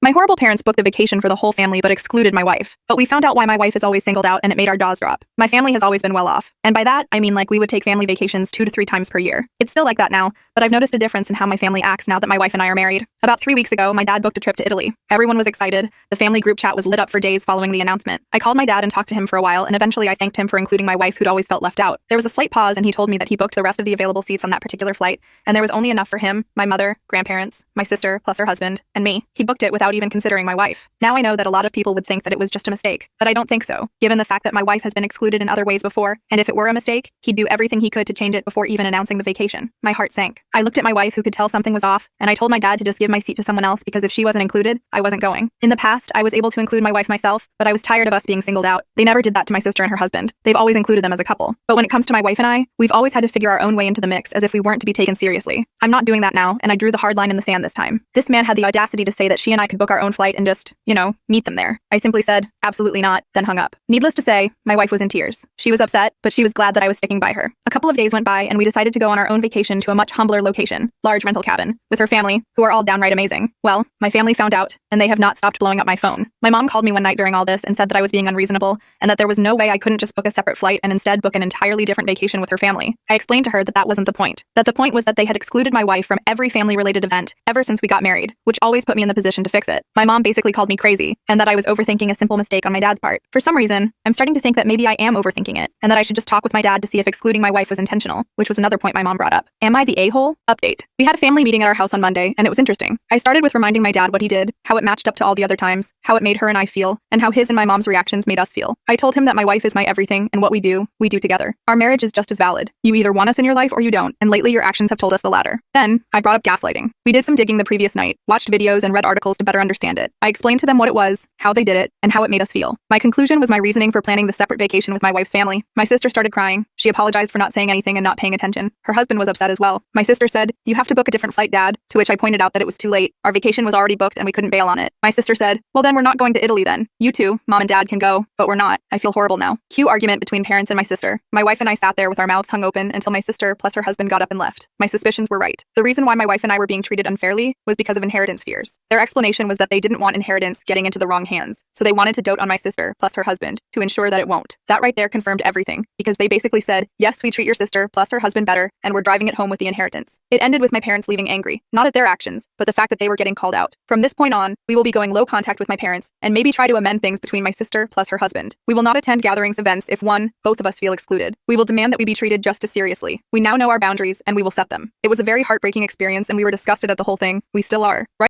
My horrible parents booked a vacation for the whole family but excluded my wife. But we found out why my wife is always singled out and it made our jaws drop. My family has always been well off. And by that, I mean like we would take family vacations 2 to 3 times per year. It's still like that now, but I've noticed a difference in how my family acts now that my wife and I are married. About 3 weeks ago, my dad booked a trip to Italy. Everyone was excited. The family group chat was lit up for days following the announcement. I called my dad and talked to him for a while, and eventually I thanked him for including my wife who'd always felt left out. There was a slight pause and he told me that he booked the rest of the available seats on that particular flight, and there was only enough for him, my mother, grandparents, my sister, plus her husband, and me. He booked it without even considering my wife. Now I know that a lot of people would think that it was just a mistake, but I don't think so, given the fact that my wife has been excluded in other ways before, and if it were a mistake, he'd do everything he could to change it before even announcing the vacation. My heart sank. I looked at my wife who could tell something was off, and I told my dad to just give my seat to someone else because if she wasn't included, I wasn't going. In the past, I was able to include my wife myself, but I was tired of us being singled out. They never did that to my sister and her husband. They've always included them as a couple. But when it comes to my wife and I, we've always had to figure our own way into the mix as if we weren't to be taken seriously. I'm not doing that now, and I drew the hard line in the sand this time. This man had the audacity to say that she and I could book our own flight and just, meet them there. I simply said, absolutely not, then hung up. Needless to say, my wife was in tears. She was upset, but she was glad that I was sticking by her. A couple of days went by, and we decided to go on our own vacation to a much humbler location, large rental cabin, with her family, who are all downright amazing. Well, my family found out, and they have not stopped blowing up my phone. My mom called me one night during all this and said that I was being unreasonable, and that there was no way I couldn't just book a separate flight and instead book an entirely different vacation with her family. I explained to her that that wasn't the point. That the point was that they had excluded my wife from every family-related event ever since we got married, which always put me in the position to fix it. My mom basically called me crazy, and that I was overthinking a simple mistake on my dad's part. For some reason, I'm starting to think that maybe I am overthinking it, and that I should just talk with my dad to see if excluding my wife was intentional, which was another point my mom brought up. Am I the a-hole? Update. We had a family meeting at our house on Monday, and it was interesting. I started with reminding my dad what he did, how it matched up to all the other times, how it made her and I feel, and how his and my mom's reactions made us feel. I told him that my wife is my everything, and what we do together. Our marriage is just as valid. You either want us in your life or you don't, and lately your actions have told us the latter. Then, I brought up gaslighting. We did some digging the previous night, watched videos and read articles to better understand it. I explained to them what it was, how they did it, and how it made us feel. My conclusion was my reasoning for planning the separate vacation with my wife's family. My sister started crying. She apologized for not saying anything and not paying attention. Her husband was upset as well. My sister said, "You have to book a different flight, Dad," to which I pointed out that it was too late. Our vacation was already booked and we couldn't bail on it. My sister said, "Well then we're not going to Italy then. You two, Mom and Dad, can go, but we're not. I feel horrible now." Cue argument between parents and my sister. My wife and I sat there with our mouths hung open until my sister plus her husband got up and left. My suspicions were right. The reason why my wife and I were being treated unfairly was because of inheritance fears. Their explanation was that they didn't want inheritance getting into the wrong hands, so they wanted to dote on my sister plus her husband to ensure that it won't. That right there confirmed everything, because they basically said, "Yes, we treat your sister plus her husband better, and we're driving it home with the inheritance." It ended with my parents leaving angry, not at their actions, but the fact that they were getting called out. From this point on, we will be going low contact with my parents, and maybe try to amend things between my sister plus her husband. We will not attend gatherings events if both of us feel excluded. We will demand that we be treated just as seriously. We now know our boundaries, and we will set them. It was a very heartbreaking experience, and we were disgusted at the whole thing. We still are. Right